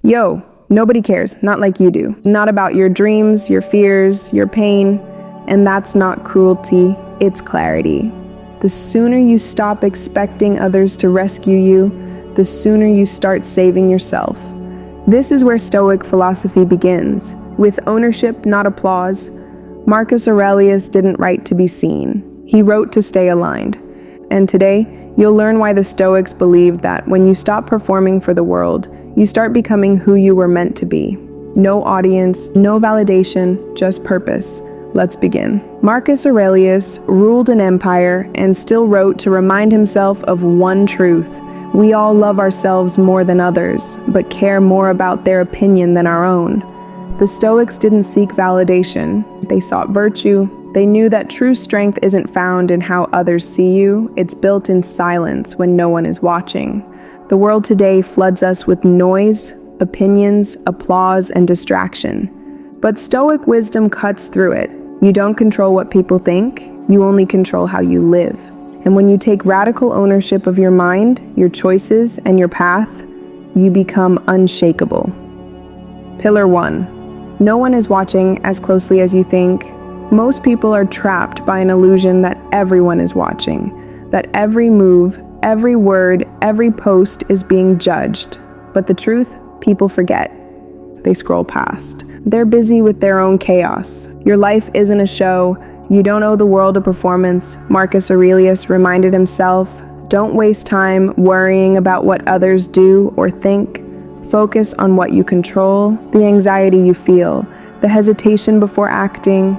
Yo, nobody cares, not like you do. Not about your dreams, your fears, your pain. And that's not cruelty, it's clarity. The sooner you stop expecting others to rescue you, the sooner you start saving yourself. This is where Stoic philosophy begins, with ownership, not applause. Marcus Aurelius didn't write to be seen. He wrote to stay aligned. And today, you'll learn why the Stoics believed that when you stop performing for the world, you start becoming who you were meant to be. No audience, no validation, just purpose. Let's begin. Marcus Aurelius ruled an empire and still wrote to remind himself of one truth. We all love ourselves more than others, but care more about their opinion than our own. The Stoics didn't seek validation. They sought virtue. They knew that true strength isn't found in how others see you. It's built in silence when no one is watching. The world today floods us with noise, opinions, applause, and distraction. But Stoic wisdom cuts through it. You don't control what people think. You only control how you live. And when you take radical ownership of your mind, your choices, and your path, you become unshakable. Pillar 1. No one is watching as closely as you think. Most people are trapped by an illusion that everyone is watching, that every move, every word, every post is being judged. But the truth, people forget. They scroll past. They're busy with their own chaos. Your life isn't a show. You don't owe the world a performance. Marcus Aurelius reminded himself, don't waste time worrying about what others do or think. Focus on what you control, the anxiety you feel, the hesitation before acting.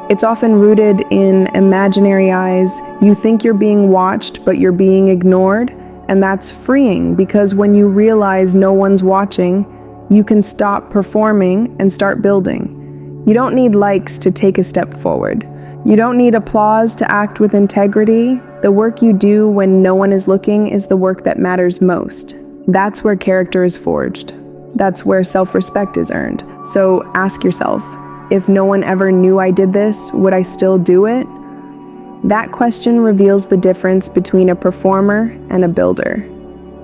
It's often rooted in imaginary eyes. You think you're being watched, but you're being ignored. And that's freeing because when you realize no one's watching, you can stop performing and start building. You don't need likes to take a step forward. You don't need applause to act with integrity. The work you do when no one is looking is the work that matters most. That's where character is forged. That's where self-respect is earned. So ask yourself, if no one ever knew I did this, would I still do it? That question reveals the difference between a performer and a builder.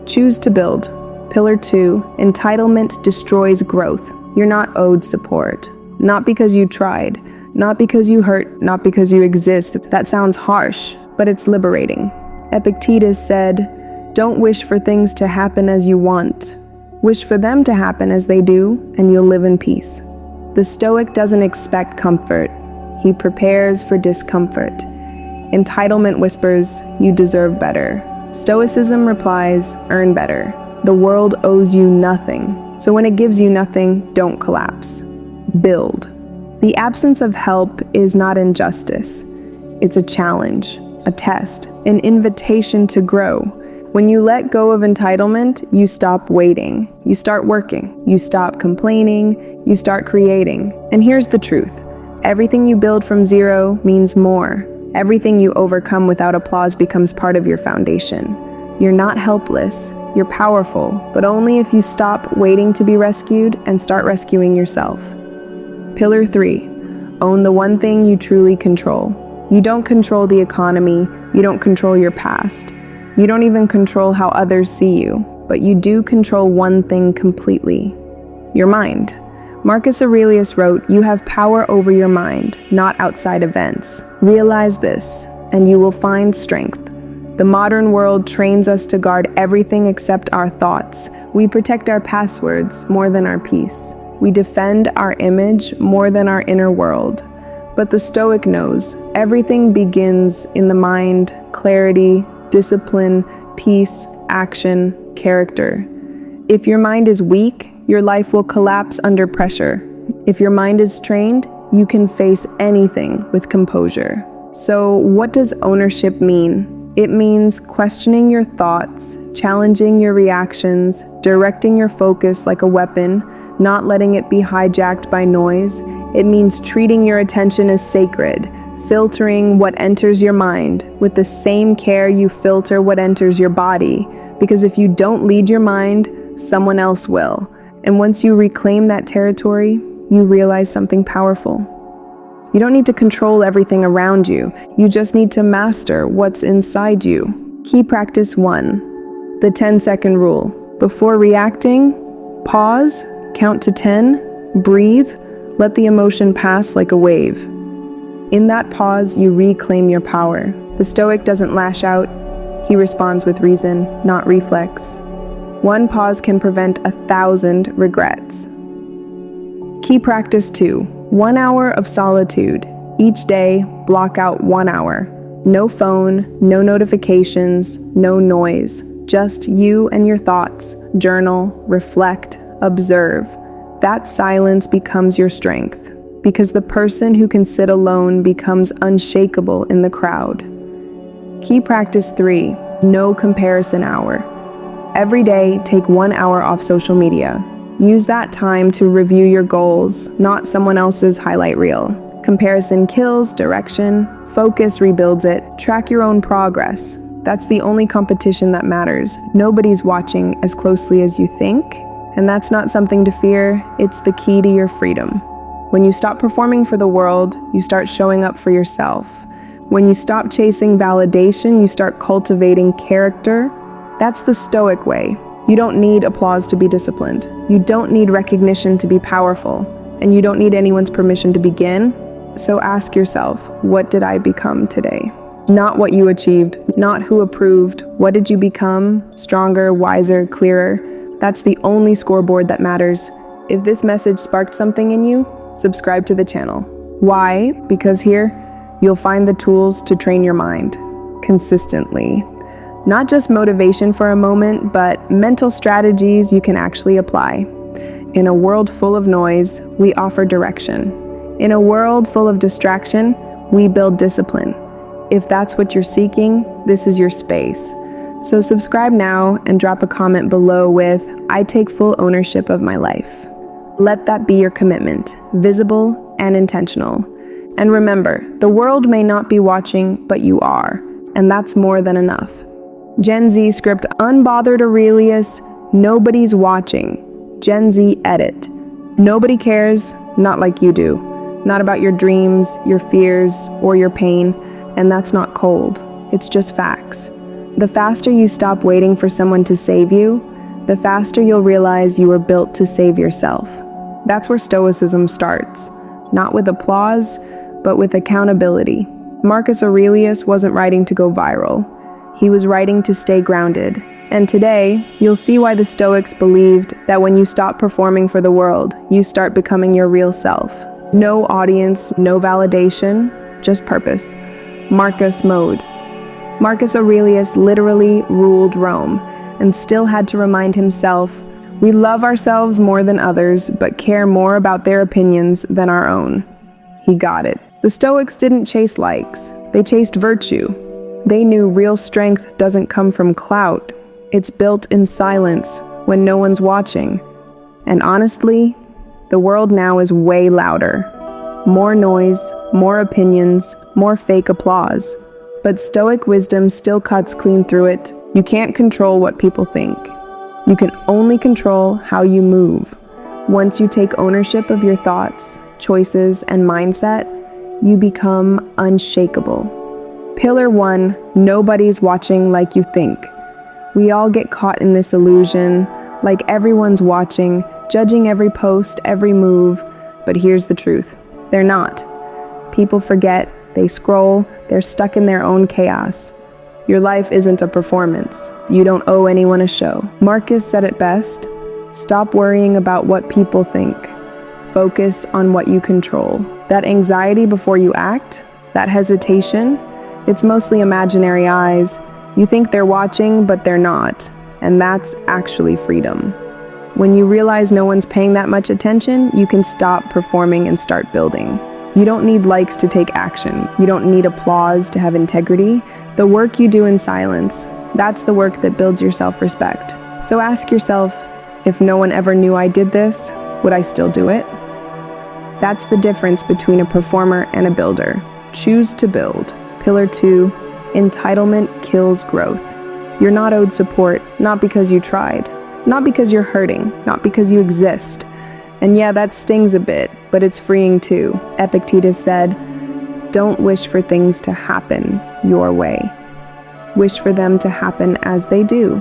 Choose to build. Pillar 2, entitlement destroys growth. You're not owed support. Not because you tried, not because you hurt, not because you exist. That sounds harsh, but it's liberating. Epictetus said, don't wish for things to happen as you want. Wish for them to happen as they do, and you'll live in peace. The Stoic doesn't expect comfort. He prepares for discomfort. Entitlement whispers, you deserve better. Stoicism replies, earn better. The world owes you nothing. So when it gives you nothing, don't collapse. Build. The absence of help is not injustice. It's a challenge, a test, an invitation to grow. When you let go of entitlement, you stop waiting. You start working. You stop complaining. You start creating. And here's the truth. Everything you build from zero means more. Everything you overcome without applause becomes part of your foundation. You're not helpless. You're powerful, but only if you stop waiting to be rescued and start rescuing yourself. Pillar 3, own the one thing you truly control. You don't control the economy. You don't control your past. You don't even control how others see you, but you do control one thing completely, your mind. Marcus Aurelius wrote, you have power over your mind, not outside events. Realize this, and you will find strength. The modern world trains us to guard everything except our thoughts. We protect our passwords more than our peace. We defend our image more than our inner world. But the Stoic knows everything begins in the mind, clarity, discipline, peace, action, character. If your mind is weak, your life will collapse under pressure. If your mind is trained, you can face anything with composure. So what does ownership mean? It means questioning your thoughts, challenging your reactions, directing your focus like a weapon, not letting it be hijacked by noise. It means treating your attention as sacred, filtering what enters your mind with the same care you filter what enters your body. Because if you don't lead your mind, someone else will. And once you reclaim that territory, you realize something powerful. You don't need to control everything around you. You just need to master what's inside you. Key practice 1, the 10-second rule. Before reacting, Pause, count to 10, breathe, let the emotion pass like a wave. In that pause, you reclaim your power. The Stoic doesn't lash out, he responds with reason, not reflex. One pause can prevent 1,000 regrets. Key practice 2, 1 hour of solitude. Each day, block out 1 hour. No phone, no notifications, no noise. Just you and your thoughts. Journal, reflect, observe. That silence becomes your strength, because the person who can sit alone becomes unshakable in the crowd. Key practice 3, no comparison hour. Every day, take 1 hour off social media. Use that time to review your goals, not someone else's highlight reel. Comparison kills direction, focus rebuilds it, track your own progress. That's the only competition that matters. Nobody's watching as closely as you think, and that's not something to fear, it's the key to your freedom. When you stop performing for the world, you start showing up for yourself. When you stop chasing validation, you start cultivating character. That's the Stoic way. You don't need applause to be disciplined. You don't need recognition to be powerful. And you don't need anyone's permission to begin. So ask yourself, what did I become today? Not what you achieved, not who approved. What did you become? Stronger, wiser, clearer. That's the only scoreboard that matters. If this message sparked something in you, subscribe to the channel. Why? Because here, you'll find the tools to train your mind consistently. Not just motivation for a moment, but mental strategies you can actually apply. In a world full of noise, we offer direction. In a world full of distraction, we build discipline. If that's what you're seeking, this is your space. So subscribe now and drop a comment below with, "I take full ownership of my life." Let that be your commitment, visible and intentional. And remember, the world may not be watching, but you are, and that's more than enough. GenZ script unbothered Aurelius, nobody's watching. GenZ edit. Nobody cares, not like you do. Not about your dreams, your fears, or your pain, and that's not cold. It's just facts. The faster you stop waiting for someone to save you, the faster you'll realize you were built to save yourself. That's where Stoicism starts. Not with applause, but with accountability. Marcus Aurelius wasn't writing to go viral. He was writing to stay grounded. And today, you'll see why the Stoics believed that when you stop performing for the world, you start becoming your real self. No audience, no validation, just purpose. Marcus mode. Marcus Aurelius literally ruled Rome and still had to remind himself, we love ourselves more than others, but care more about their opinions than our own. He got it. The Stoics didn't chase likes, they chased virtue. They knew real strength doesn't come from clout. It's built in silence when no one's watching. And honestly, the world now is way louder. More noise, more opinions, more fake applause. But Stoic wisdom still cuts clean through it. You can't control what people think. You can only control how you move. Once you take ownership of your thoughts, choices, and mindset, you become unshakable. Pillar 1, nobody's watching like you think. We all get caught in this illusion, like everyone's watching, judging every post, every move. But here's the truth, they're not. People forget, they scroll, they're stuck in their own chaos. Your life isn't a performance. You don't owe anyone a show. Marcus said it best, stop worrying about what people think. Focus on what you control. That anxiety before you act, that hesitation, it's mostly imaginary eyes. You think they're watching, but they're not. And that's actually freedom. When you realize no one's paying that much attention, you can stop performing and start building. You don't need likes to take action. You don't need applause to have integrity. The work you do in silence, that's the work that builds your self-respect. So ask yourself, if no one ever knew I did this, would I still do it? That's the difference between a performer and a builder. Choose to build. Pillar 2, entitlement kills growth. You're not owed support, not because you tried, not because you're hurting, not because you exist. And yeah, that stings a bit, but it's freeing too. Epictetus said, don't wish for things to happen your way. Wish for them to happen as they do,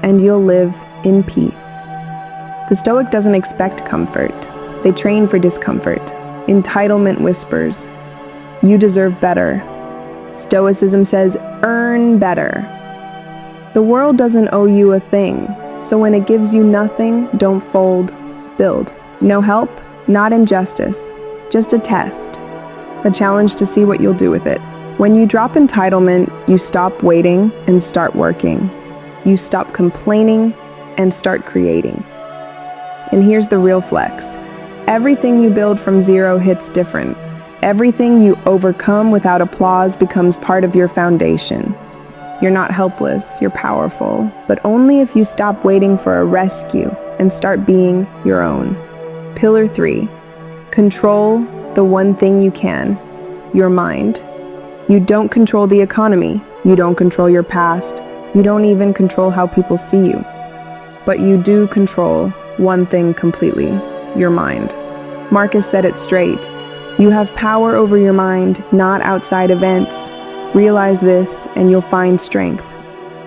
and you'll live in peace. The Stoic doesn't expect comfort. They train for discomfort. Entitlement whispers, "You deserve better." Stoicism says, "Earn better." The world doesn't owe you a thing, so when it gives you nothing, don't fold, build. No help, not injustice, just a test, a challenge to see what you'll do with it. When you drop entitlement, you stop waiting and start working. You stop complaining and start creating. And here's the real flex. Everything you build from zero hits different. Everything you overcome without applause becomes part of your foundation. You're not helpless, you're powerful, but only if you stop waiting for a rescue and start being your own. Pillar 3, control the one thing you can, your mind. You don't control the economy, you don't control your past, you don't even control how people see you. But you do control one thing completely, your mind. Marcus said it straight. You have power over your mind, not outside events. Realize this and you'll find strength.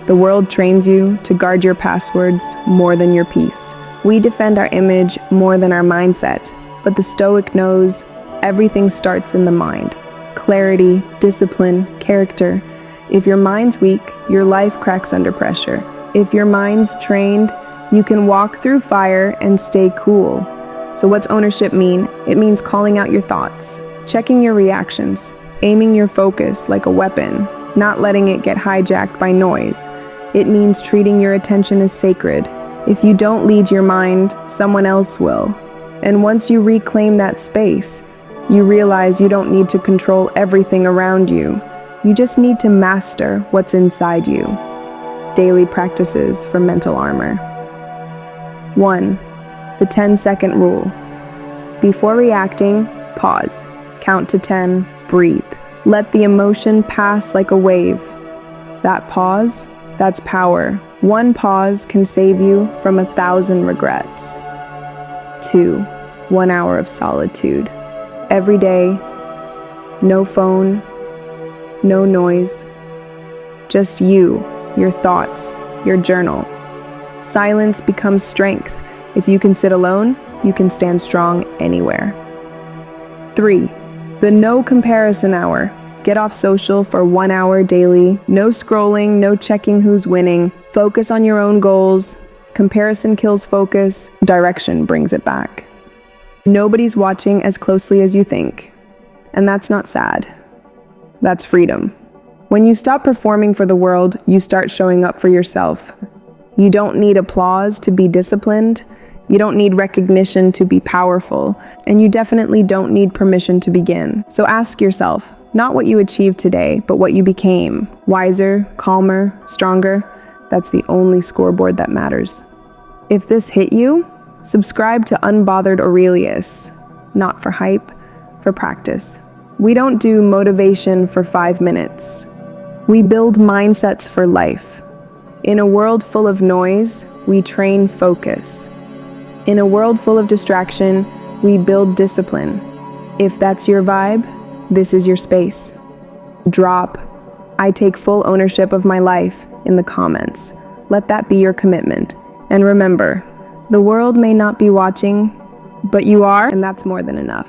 The world trains you to guard your passwords more than your peace. We defend our image more than our mindset, but the Stoic knows everything starts in the mind. Clarity, discipline, character. If your mind's weak, your life cracks under pressure. If your mind's trained, you can walk through fire and stay cool. So what's ownership mean? It means calling out your thoughts, checking your reactions, aiming your focus like a weapon, not letting it get hijacked by noise. It means treating your attention as sacred. If you don't lead your mind, someone else will. And once you reclaim that space, you realize you don't need to control everything around you. You just need to master what's inside you. Daily practices for mental armor. 1. The 10-second rule. Before reacting, pause. Count to 10. Breathe. Let the emotion pass like a wave. That pause, that's power. One pause can save you from 1,000 regrets. 2. 1 hour of solitude. Every day, no phone, no noise. Just you, your thoughts, your journal. Silence becomes strength. If you can sit alone, you can stand strong anywhere. 3. The no comparison hour. Get off social for 1 hour daily. No scrolling, no checking who's winning. Focus on your own goals. Comparison kills focus. Direction brings it back. Nobody's watching as closely as you think. And that's not sad. That's freedom. When you stop performing for the world, you start showing up for yourself. You don't need applause to be disciplined. You don't need recognition to be powerful, and you definitely don't need permission to begin. So ask yourself, not what you achieved today, but what you became. Wiser, calmer, stronger. That's the only scoreboard that matters. If this hit you, subscribe to Unbothered Aurelius. Not for hype, for practice. We don't do motivation for 5 minutes. We build mindsets for life. In a world full of noise, we train focus. In a world full of distraction, we build discipline. If that's your vibe, this is your space. Drop "I take full ownership of my life" in the comments. Let that be your commitment. And remember, the world may not be watching, but you are, and that's more than enough.